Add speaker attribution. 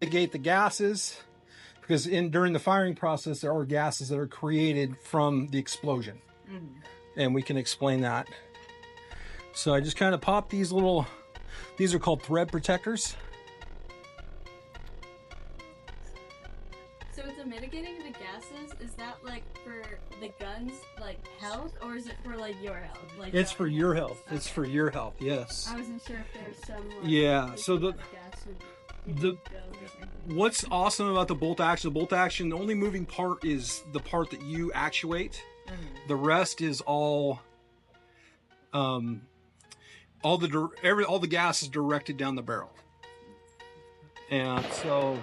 Speaker 1: mitigate the gases, because during the firing process, there are gases that are created from the explosion. And we can explain that. So I just kind of pop these little, these are called thread protectors.
Speaker 2: So it's a mitigating the gases. Is that like for the guns, like health, or is it for like your health? Like
Speaker 1: it's for your health. Okay. It's for your health. Yes.
Speaker 2: I wasn't sure if there's some. Like,
Speaker 1: yeah. So what's awesome about the bolt action? The bolt action, the only moving part is the part that you actuate. The rest is all the gas is directed down the barrel, and so